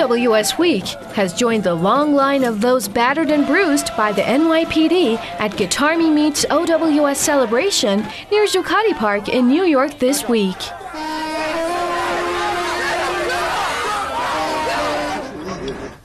OWS Week has joined the long line of those battered and bruised by the NYPD at Guitarmy Meets OWS celebration near Zuccotti Park in New York this week.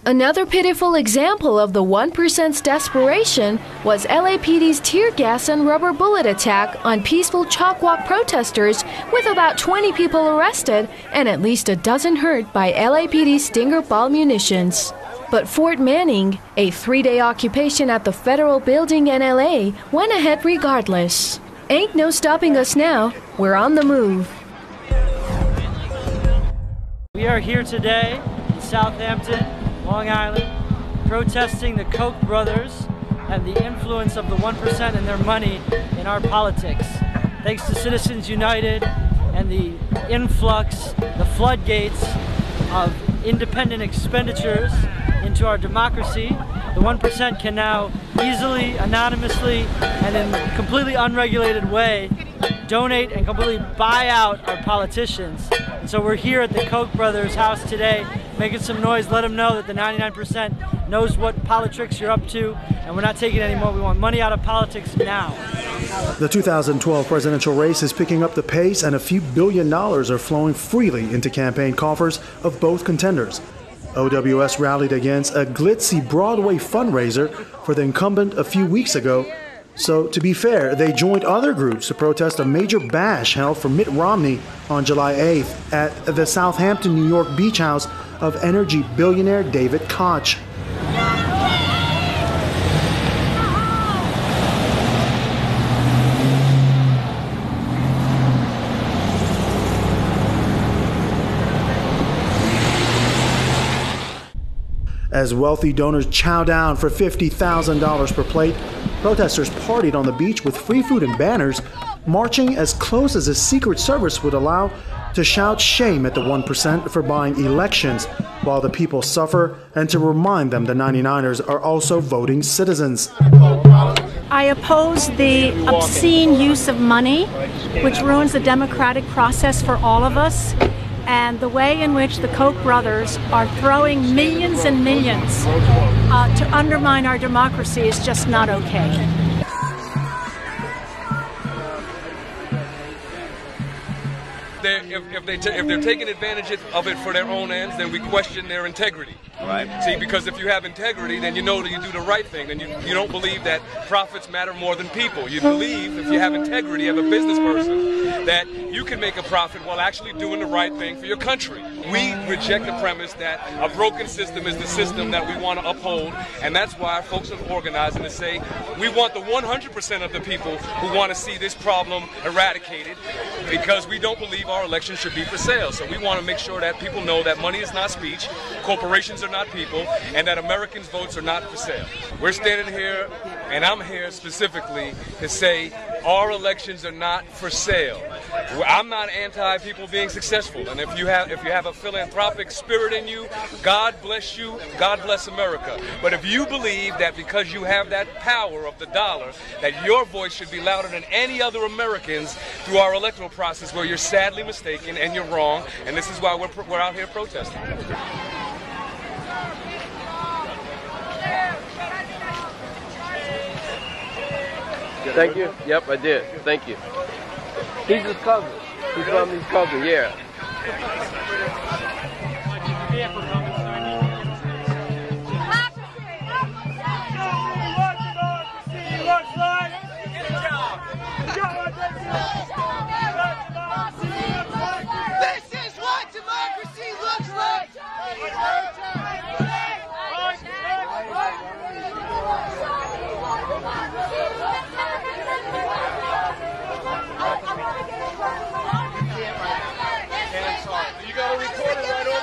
Another pitiful example of the 1%'s desperation was LAPD's tear gas and rubber bullet attack on peaceful chalk walk protesters, with about 20 people arrested and at least a dozen hurt by LAPD Stinger ball munitions. But Fort Manning, a 3-day occupation at the federal building in LA, went ahead regardless. Ain't no stopping us now. We're on the move. We are here today in Southampton, Long Island, protesting the Koch brothers and the influence of the 1% and their money in our politics. Thanks to Citizens United and the influx, the floodgates of independent expenditures into our democracy, the 1% can now easily, anonymously, and in a completely unregulated way donate and completely buy out our politicians. And so we're here at the Koch brothers' house today, making some noise, let them know that the 99% knows what politics you're up to, and we're not taking it anymore. We want money out of politics now. The 2012 presidential race is picking up the pace, and a few $1 billion are flowing freely into campaign coffers of both contenders. OWS rallied against a glitzy Broadway fundraiser for the incumbent a few weeks ago. So, to be fair, they joined other groups to protest a major bash held for Mitt Romney on July 8th at the Southampton, New York beach house of energy billionaire David Koch. As wealthy donors chow down for $50,000 per plate, protesters partied on the beach with free food and banners, marching as close as the Secret Service would allow to shout shame at the 1% for buying elections while the people suffer, and to remind them the 99ers are also voting citizens. I oppose the obscene use of money, which ruins the democratic process for all of us. And the way in which the Koch brothers are throwing millions and millions to undermine our democracy is just not okay. If they're taking advantage of it for their own ends, then we question their integrity. Right. See, because if you have integrity, then you know that you do the right thing. Then you don't believe that profits matter more than people. You believe, if you have integrity as a business person, that you can make a profit while actually doing the right thing for your country. We reject the premise that a broken system is the system that we want to uphold, and that's why our folks are organizing to say we want the 100% of the people who want to see this problem eradicated, because we don't believe our elections should be for sale. So we want to make sure that people know that money is not speech, corporations are not people, and that Americans' votes are not for sale. We're standing here, and I'm here specifically to say our elections are not for sale. I'm not anti-people being successful, and if you have a philanthropic spirit in you, God bless you, God bless America. But if you believe that because you have that power of the dollar, that your voice should be louder than any other Americans through our electoral process, well, you're sadly mistaken and you're wrong, and this is why we're out here protesting. Thank you. Yep, I did. Thank you. He's his cousin. He's Romney's cousin, yeah. This is what democracy looks like! You gotta record it right over.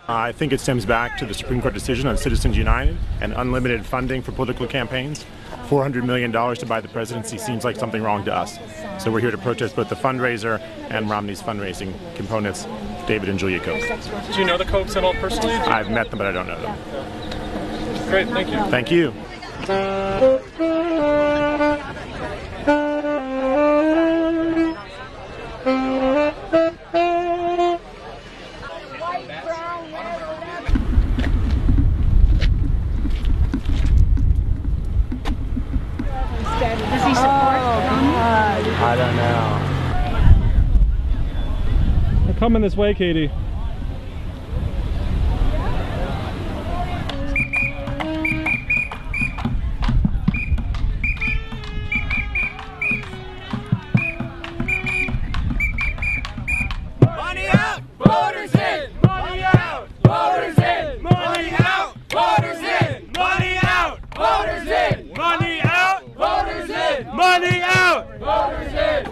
I think it stems back to the Supreme Court decision on Citizens United and unlimited funding for political campaigns. $400 million to buy the presidency seems like something wrong to us. So we're here to protest both the fundraiser and Romney's fundraising components, David and Julia Koch. Do you know the Kochs at all personally? I've met them, but I don't know them. Great, thank you. Thank you. coming this way, Katie. Money out, voters in. Money out, voters in. Money out, voters in. Money out, voters in. Money out, voters in. Money out, voters in.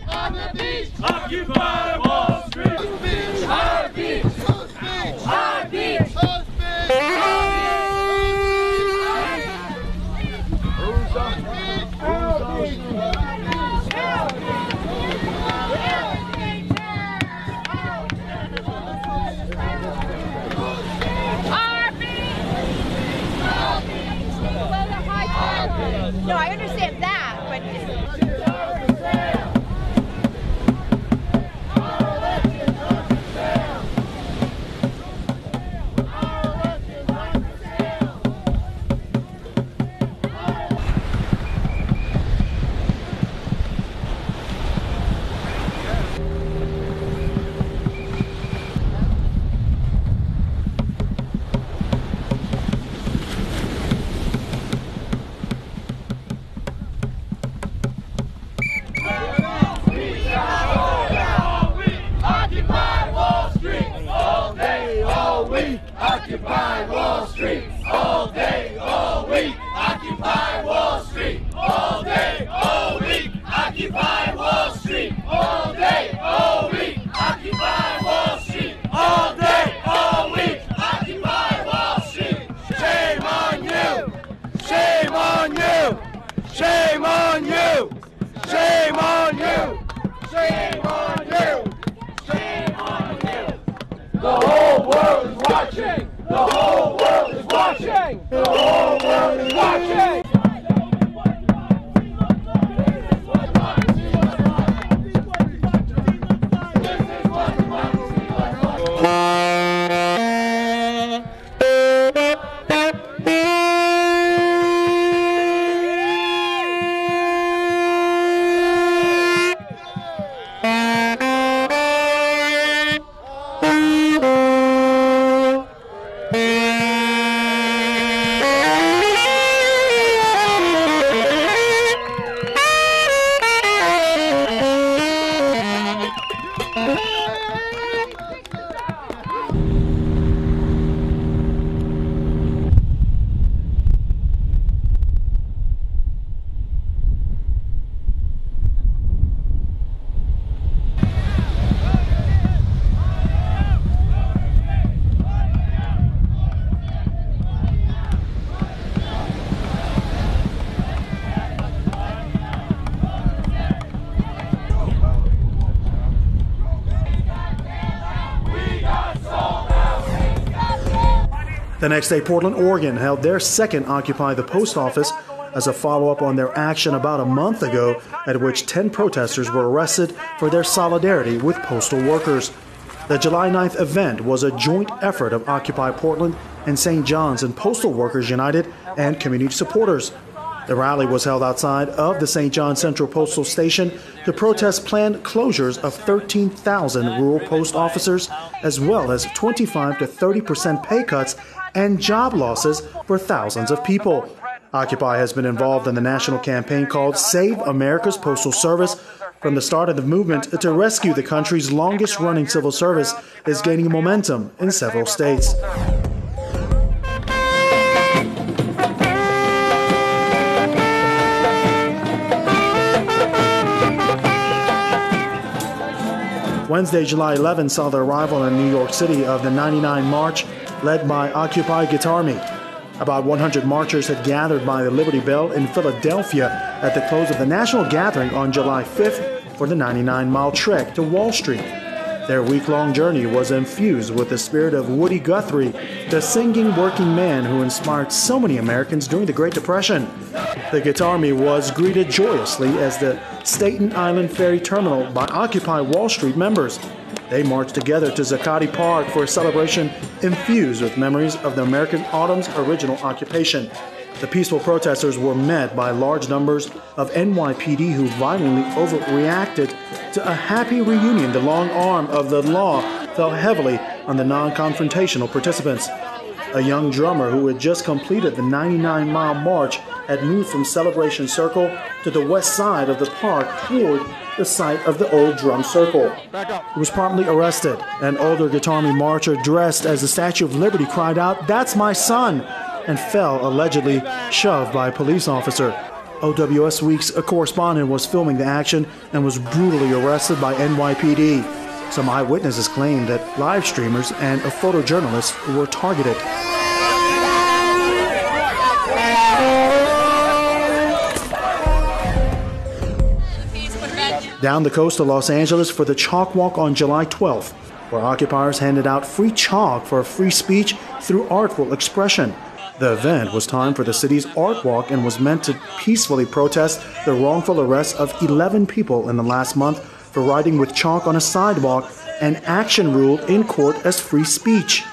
On the beach, occupy Wall Street. Our beach, our beach. No, I understand that, but Occupy Wall Street all day, all week. Occupy Wall Street all day, all week. Occupy Wall Street all day, all week. Occupy Wall Street all day, all week. Occupy Wall Street. Shame on you! Shame on you! Shame on you! Shame on you! Shame on you! Shame on you! The whole world is watching! The whole world is watching! The whole world is watching! The next day, Portland, Oregon held their second Occupy the Post Office as a follow-up on their action about a month ago, at which 10 protesters were arrested for their solidarity with postal workers. The July 9th event was a joint effort of Occupy Portland and St. John's and Postal Workers United and community supporters. The rally was held outside of the St. John Central Postal Station to protest planned closures of 13,000 rural post officers, as well as 25 to 30% pay cuts and job losses for thousands of people. Occupy has been involved in the national campaign called Save America's Postal Service. From the start of the movement to rescue the country's longest-running civil service is gaining momentum in several states. Wednesday, July 11, saw the arrival in New York City of the 99 March, led by Occupy Guitarmy. About 100 marchers had gathered by the Liberty Bell in Philadelphia at the close of the national gathering on July 5th for the 99-mile trek to Wall Street. Their week-long journey was infused with the spirit of Woody Guthrie, the singing working man who inspired so many Americans during the Great Depression. The Guitarmy was greeted joyously as the Staten Island Ferry Terminal by Occupy Wall Street members. They marched together to Zuccotti Park for a celebration infused with memories of the American autumn's original occupation. The peaceful protesters were met by large numbers of NYPD who violently overreacted to a happy reunion, the long arm of the law fell heavily on the non-confrontational participants. A young drummer who had just completed the 99-mile march had moved from Celebration Circle to the west side of the park toward the site of the old drum circle. He was promptly arrested. An older Guitarmy Marcher dressed as the Statue of Liberty cried out, "That's my son!" and fell, allegedly shoved by a police officer. OWS Week's correspondent was filming the action and was brutally arrested by NYPD. Some eyewitnesses claimed that live streamers and a photojournalist were targeted. Down the coast of Los Angeles for the Chalk Walk on July 12th, where occupiers handed out free chalk for free speech through artful expression. The event was timed for the city's Art Walk and was meant to peacefully protest the wrongful arrest of 11 people in the last month for writing with chalk on a sidewalk, an action ruled in court as free speech.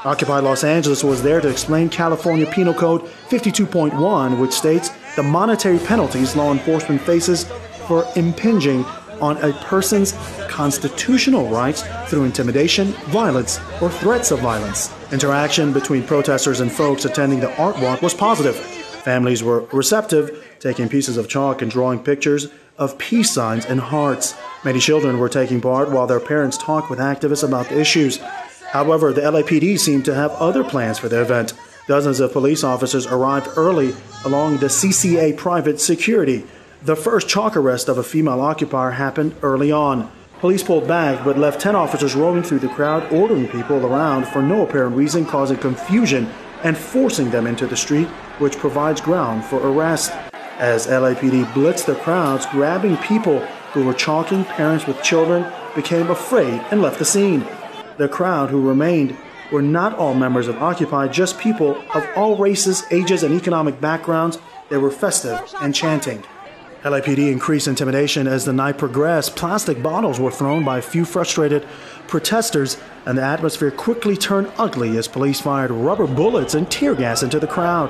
Occupy Los Angeles was there to explain California Penal Code 52.1, which states the monetary penalties law enforcement faces for impinging on a person's constitutional rights through intimidation, violence, or threats of violence. Interaction between protesters and folks attending the art walk was positive. Families were receptive, taking pieces of chalk and drawing pictures of peace signs and hearts. Many children were taking part while their parents talked with activists about the issues. However, the LAPD seemed to have other plans for the event. Dozens of police officers arrived early along the CCA private security. The first chalk arrest of a female occupier happened early on. Police pulled back but left 10 officers roaming through the crowd, ordering people around for no apparent reason, causing confusion and forcing them into the street, which provides ground for arrest. As LAPD blitzed the crowds, grabbing people who were chalking parents with children became afraid and left the scene. The crowd who remained were not all members of Occupy, just people of all races, ages, and economic backgrounds. They were festive and chanting. LAPD increased intimidation as the night progressed. Plastic bottles were thrown by a few frustrated protesters, and the atmosphere quickly turned ugly as police fired rubber bullets and tear gas into the crowd.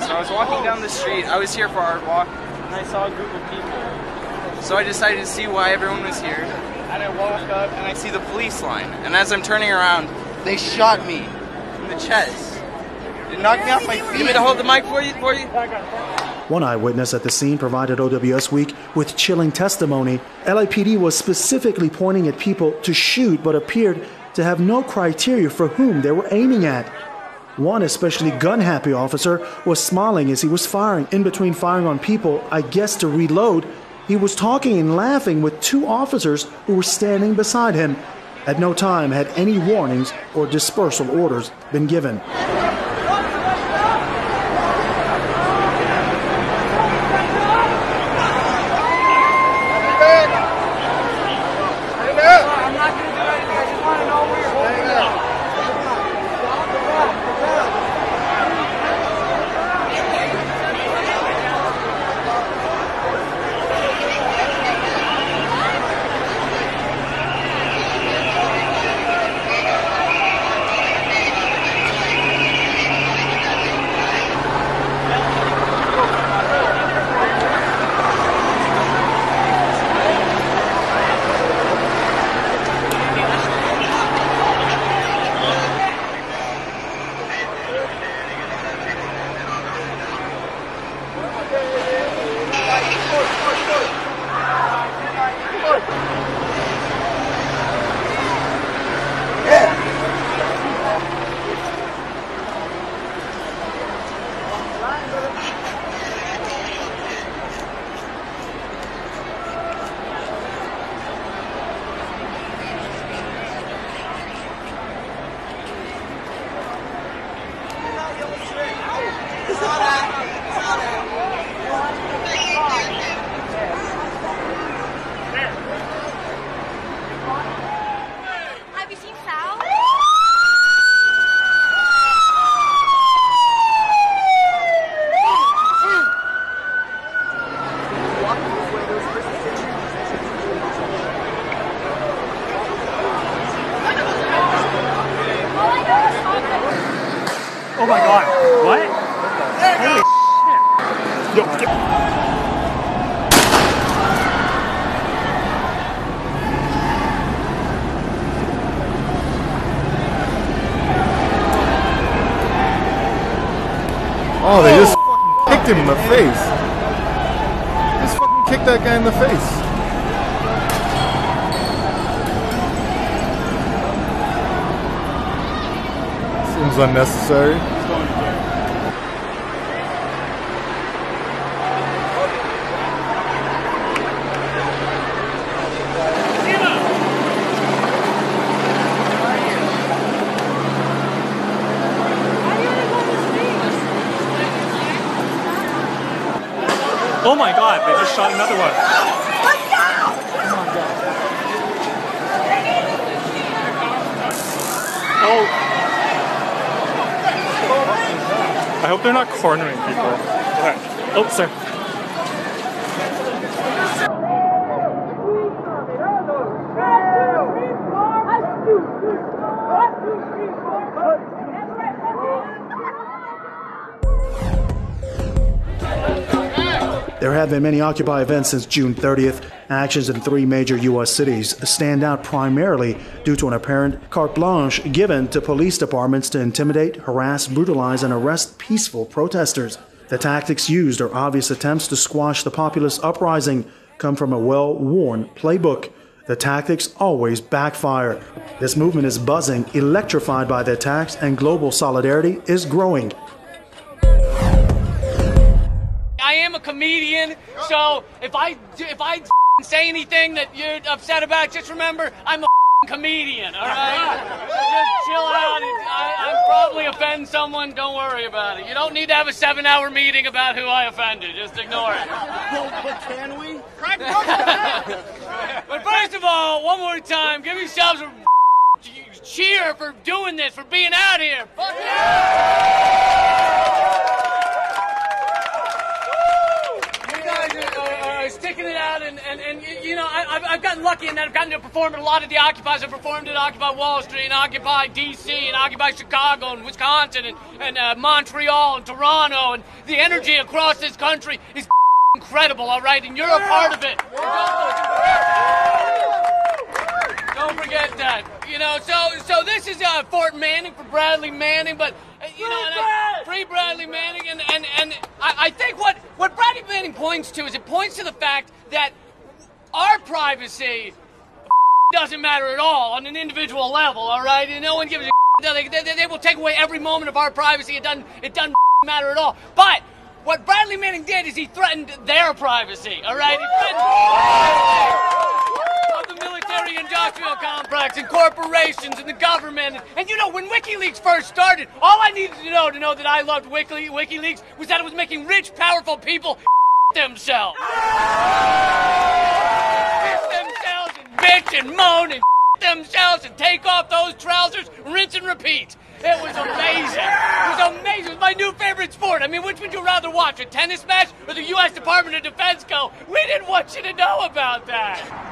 So I was walking down the street. I was here for Art Walk, and I saw a group of people. So I decided to see why everyone was here, and I walk up and I see the police line. And as I'm turning around, they shot me in the chest. They knocked me off my feet. You want me to hold the mic for you? One eyewitness at the scene provided OWS Week with chilling testimony. LAPD was specifically pointing at people to shoot, but appeared to have no criteria for whom they were aiming at. One especially gun-happy officer was smiling as he was firing. In between firing on people, I guess to reload, he was talking and laughing with two officers who were standing beside him. At no time had any warnings or dispersal orders been given. Oh my God, what? him in the face. Just fucking kick that guy in the face. Seems unnecessary. Oh my God, they just shot another one. Oh. I hope they're not cornering people. Okay. Oh, sir. There have been many Occupy events since June 30th. Actions in 3 major U.S. cities stand out primarily due to an apparent carte blanche given to police departments to intimidate, harass, brutalize, and arrest peaceful protesters. The tactics used are obvious attempts to squash the populist uprising, come from a well-worn playbook. The tactics always backfire. This movement is buzzing, electrified by the attacks, and global solidarity is growing. I am a comedian, so if I say anything that you're upset about, just remember I'm a comedian, all right? So just chill out. I probably offend someone. Don't worry about it. You don't need to have a 7-hour meeting about who I offended. Just ignore it. But can we? But first of all, one more time, give yourselves a cheer for doing this, for being out here. Fuck yeah! Sticking it out, and you know, I've gotten lucky in that I've gotten to perform at a lot of the Occupies. I've performed at Occupy Wall Street, and Occupy DC, and Occupy Chicago, and Wisconsin, and Montreal, and Toronto, and the energy across this country is incredible, all right? And you're a part of it. Don't forget that. You know, so this is Fort Manning for Bradley Manning, but you know, free Bradley Manning, and I think what Bradley Manning points to is it points to the fact that our privacy doesn't matter at all on an individual level, all right? And no one gives a they will take away every moment of our privacy. It doesn't matter at all. But what Bradley Manning did is he threatened their privacy, all right? He threatened of the military-industrial complex and corporations and the government. And you know, when WikiLeaks first started, all I needed to know that I loved WikiLeaks was that it was making rich, powerful people themselves. Themselves and bitch and moan and themselves and take off those trousers, rinse and repeat. It was amazing. It was amazing. It was my new favorite sport. I mean, which would you rather watch, a tennis match or the U.S. Department of Defense go, we didn't want you to know about that?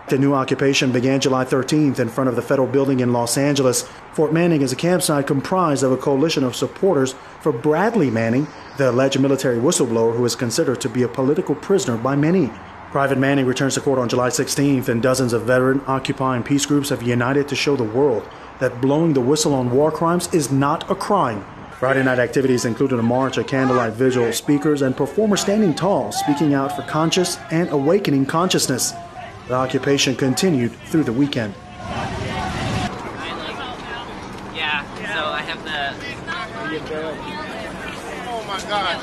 The new occupation began July 13th in front of the federal building in Los Angeles. Fort Manning is a campsite comprised of a coalition of supporters for Bradley Manning, the alleged military whistleblower who is considered to be a political prisoner by many. Private Manning returns to court on July 16th, and dozens of veteran Occupy and peace groups have united to show the world that blowing the whistle on war crimes is not a crime. Friday night activities included a march, a candlelight vigil, speakers, and performers standing tall, speaking out for conscious and awakening consciousness. The occupation continued through the weekend. Yeah, so I have the... Oh my God.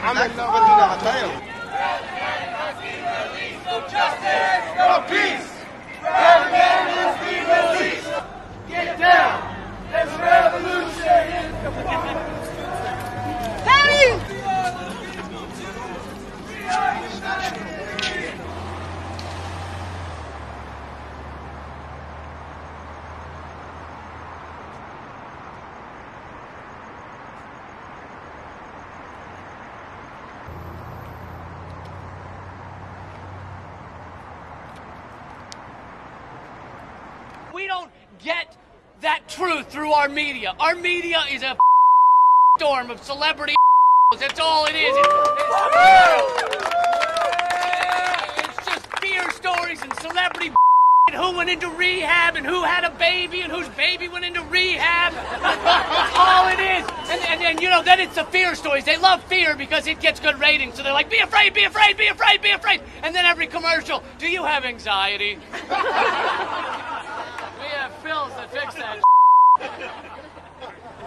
I'm in love with you. Justice, no peace. Rebellion is the release. Get down. There's a revolution in the world. We don't get that truth through our media. Our media is a storm of celebrity. That's all it is. It's just fear stories and celebrity who went into rehab and who had a baby and whose baby went into rehab. That's all it is. And you know, then it's the fear stories. They love fear because it gets good ratings. So they're like, be afraid, be afraid, be afraid, be afraid. And then every commercial, do you have anxiety? We have pills that fix that.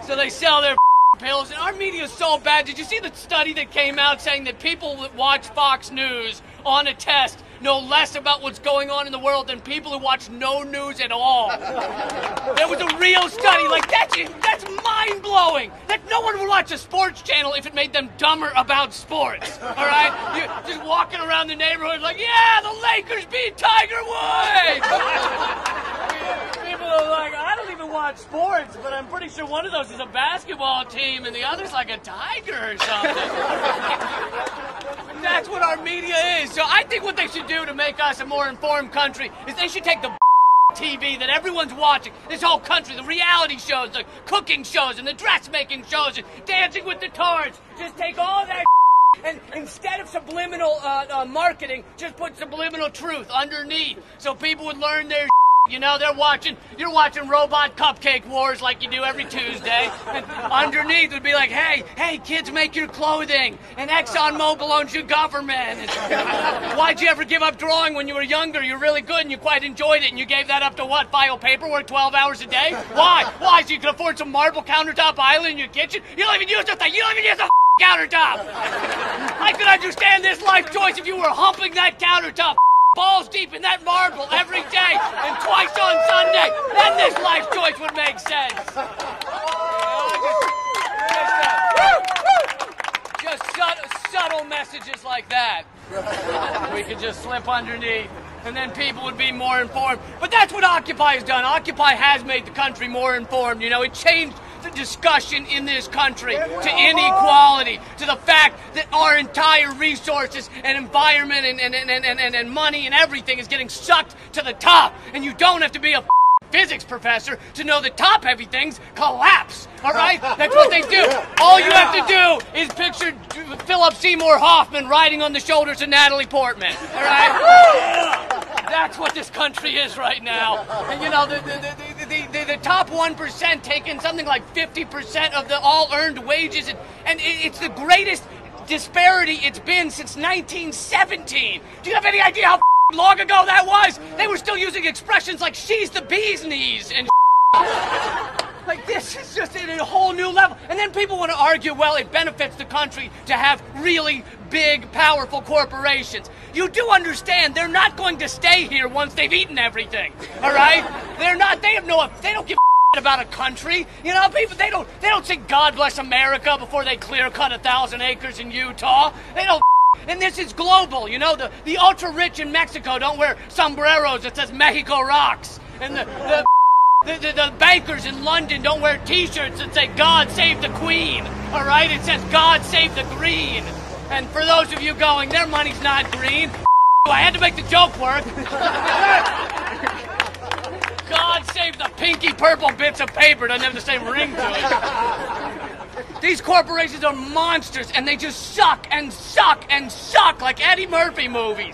So they sell their pills, and our media is so bad. Did you see the study that came out saying that people that watch Fox News on a test know less about what's going on in the world than people who watch no news at all? There was a real study. Like, that's mind-blowing. That no one would watch a sports channel if it made them dumber about sports, all right? You're just walking around the neighborhood like, yeah, the Lakers beat Tiger Woods! People are like, I don't even watch sports, but I'm pretty sure one of those is a basketball team and the other's like a tiger or something. That's what our media is. So I think what they should do to make us a more informed country is they should take the TV that everyone's watching, this whole country, the reality shows, the cooking shows, and the dressmaking shows, and Dancing with the Stars. Just take all that and instead of subliminal marketing, just put subliminal truth underneath so people would learn their. You know, you're watching Robot Cupcake Wars like you do every Tuesday, and underneath would be like, hey, kids, make your clothing, and ExxonMobil owns your government. And why'd you ever give up drawing when you were younger? You're really good and you quite enjoyed it, and you gave that up to what, file paperwork 12 hours a day? Why? So you can afford some marble countertop island in your kitchen? You don't even use the thing, you don't even use the countertop! I could understand this life choice if you were humping that countertop balls deep in that marble every day and twice on Sunday. Then this life choice would make sense. Just subtle messages like that. We could just slip underneath, and then people would be more informed. But that's what Occupy has done. Occupy has made the country more informed. You know, it changed the discussion in this country to inequality, to the fact that our entire resources and environment and money and everything is getting sucked to the top, and you don't have to be a physics professor to know that top-heavy things collapse, all right? That's what they do. All you have to do is picture Philip Seymour Hoffman riding on the shoulders of Natalie Portman, all right? That's what this country is right now. And you know, the top 1% taking something like 50% of the all-earned wages, and it's the greatest disparity it's been since 1917. Do you have any idea how long ago that was? They were still using expressions like she's the bee's knees and like, this is just at a whole new level. And then people want to argue, well, it benefits the country to have really big, powerful corporations. You do understand they're not going to stay here once they've eaten everything, all right? They don't give a about a country. You know, people, they don't say God bless America before they clear cut 1,000 acres in Utah. They don't. And this is global, you know, the ultra-rich in Mexico don't wear sombreros that says Mexico rocks. And the bankers in London don't wear T-shirts that say God save the Queen, all right? It says God save the green. And for those of you going, their money's not green, I had to make the joke work. God save the pinky purple bits of paper, doesn't have the same ring to it. These corporations are monsters, and they just suck and suck and suck like Eddie Murphy movies.